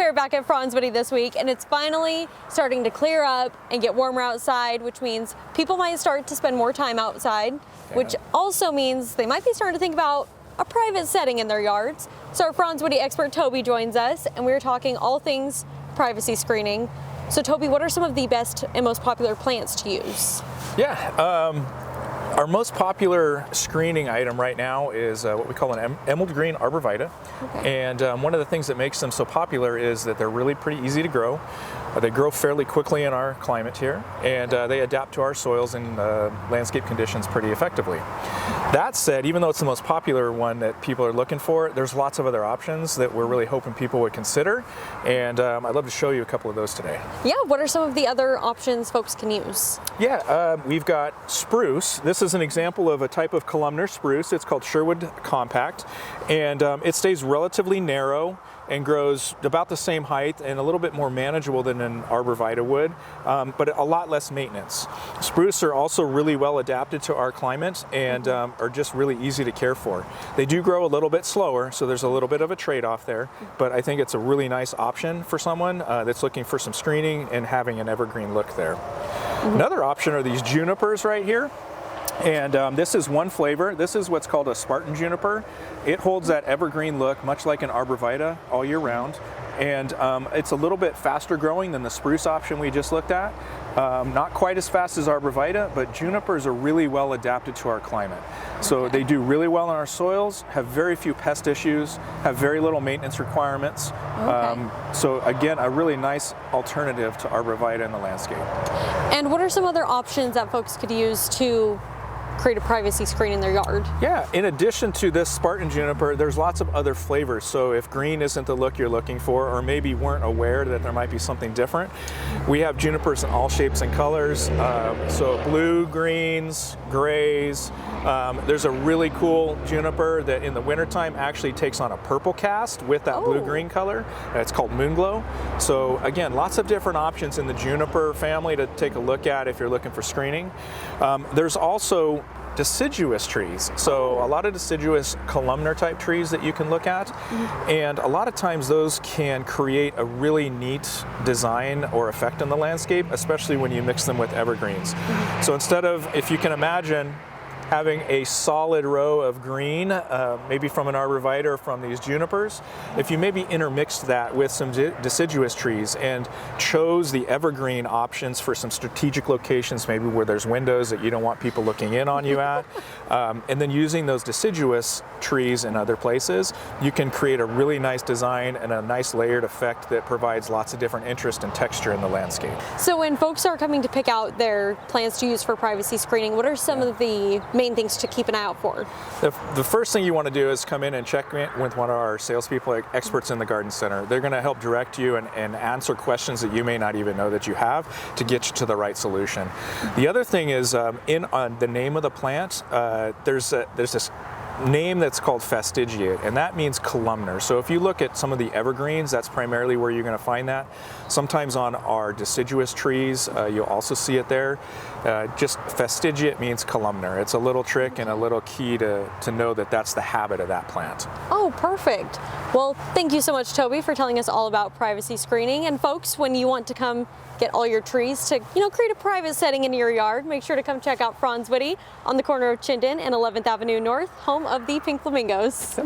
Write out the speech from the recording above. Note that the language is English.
here back at Fronswoody this week, and it's finally starting to clear up and get warmer outside, which means people might start to spend more time outside, which also means they might be starting to think about a private setting in their yards. So our Fronswoody expert Toby joins us, and we're talking all things privacy screening. So Toby, what are some of the best and most popular plants to use? Our most popular screening item right now is what we call an emerald green arborvitae. Okay. And one of the things that makes them so popular is that they're really pretty easy to grow. They grow fairly quickly in our climate here, and they adapt to our soils and landscape conditions pretty effectively. That said, even though it's the most popular one that people are looking for, there's lots of other options that we're really hoping people would consider, and I'd love to show you a couple of those today. Yeah, what are some of the other options folks can use? Yeah, we've got spruce. This is an example of a type of columnar spruce. It's called Sherwood Compact, and it stays relatively narrow and grows about the same height and a little bit more manageable than an arborvitae would, but a lot less maintenance. Spruce are also really well adapted to our climate and are just really easy to care for. They do grow a little bit slower, so there's a little bit of a trade-off there, but I think it's a really nice option for someone that's looking for some screening and having an evergreen look there. Another option are these junipers right here. And this is one flavor. This is what's called a Spartan juniper. It holds that evergreen look, much like an arborvitae, all year round. And it's a little bit faster growing than the spruce option we just looked at. Not quite as fast as arborvitae, but junipers are really well adapted to our climate. So they do really well in our soils, have very few pest issues, have very little maintenance requirements. So again, a really nice alternative to arborvitae in the landscape. And what are some other options that folks could use to create a privacy screen in their yard? Yeah, in addition to this Spartan juniper, there's lots of other flavors. So if green isn't the look you're looking for, or maybe weren't aware that there might be something different, we have junipers in all shapes and colors. So blue, greens, grays. There's a really cool juniper that in the wintertime actually takes on a purple cast with that blue-green color. It's called Moonglow. So again, lots of different options in the juniper family to take a look at if you're looking for screening. There's also deciduous trees. So a lot of deciduous columnar type trees that you can look at. And a lot of times those can create a really neat design or effect in the landscape, especially when you mix them with evergreens. So instead of, if you can imagine, having a solid row of green, maybe from an arborvitae or from these junipers, if you maybe intermixed that with some deciduous trees and chose the evergreen options for some strategic locations, maybe where there's windows that you don't want people looking in on you at, and then using those deciduous trees in other places, you can create a really nice design and a nice layered effect that provides lots of different interest and texture in the landscape. So when folks are coming to pick out their plants to use for privacy screening, what are some of the main things to keep an eye out for? The first thing you want to do is come in and check with one of our salespeople, experts in the garden center. They're going to help direct you and answer questions that you may not even know that you have to get you to the right solution. The other thing is in the name of the plant, there's this name that's called fastigiate, and that means columnar. So if you look at some of the evergreens, that's primarily where you're going to find that. Sometimes on our deciduous trees, you'll also see it there. Just fastigiate means columnar. It's a little trick and a little key to know that that's the habit of that plant. Oh, perfect. Well, thank you so much, Toby, for telling us all about privacy screening. And folks, when you want to come get all your trees to, create a private setting in your yard, make sure to come check out Fronswoody on the corner of Chinden and 11th Avenue North, home of the Pink Flamingos.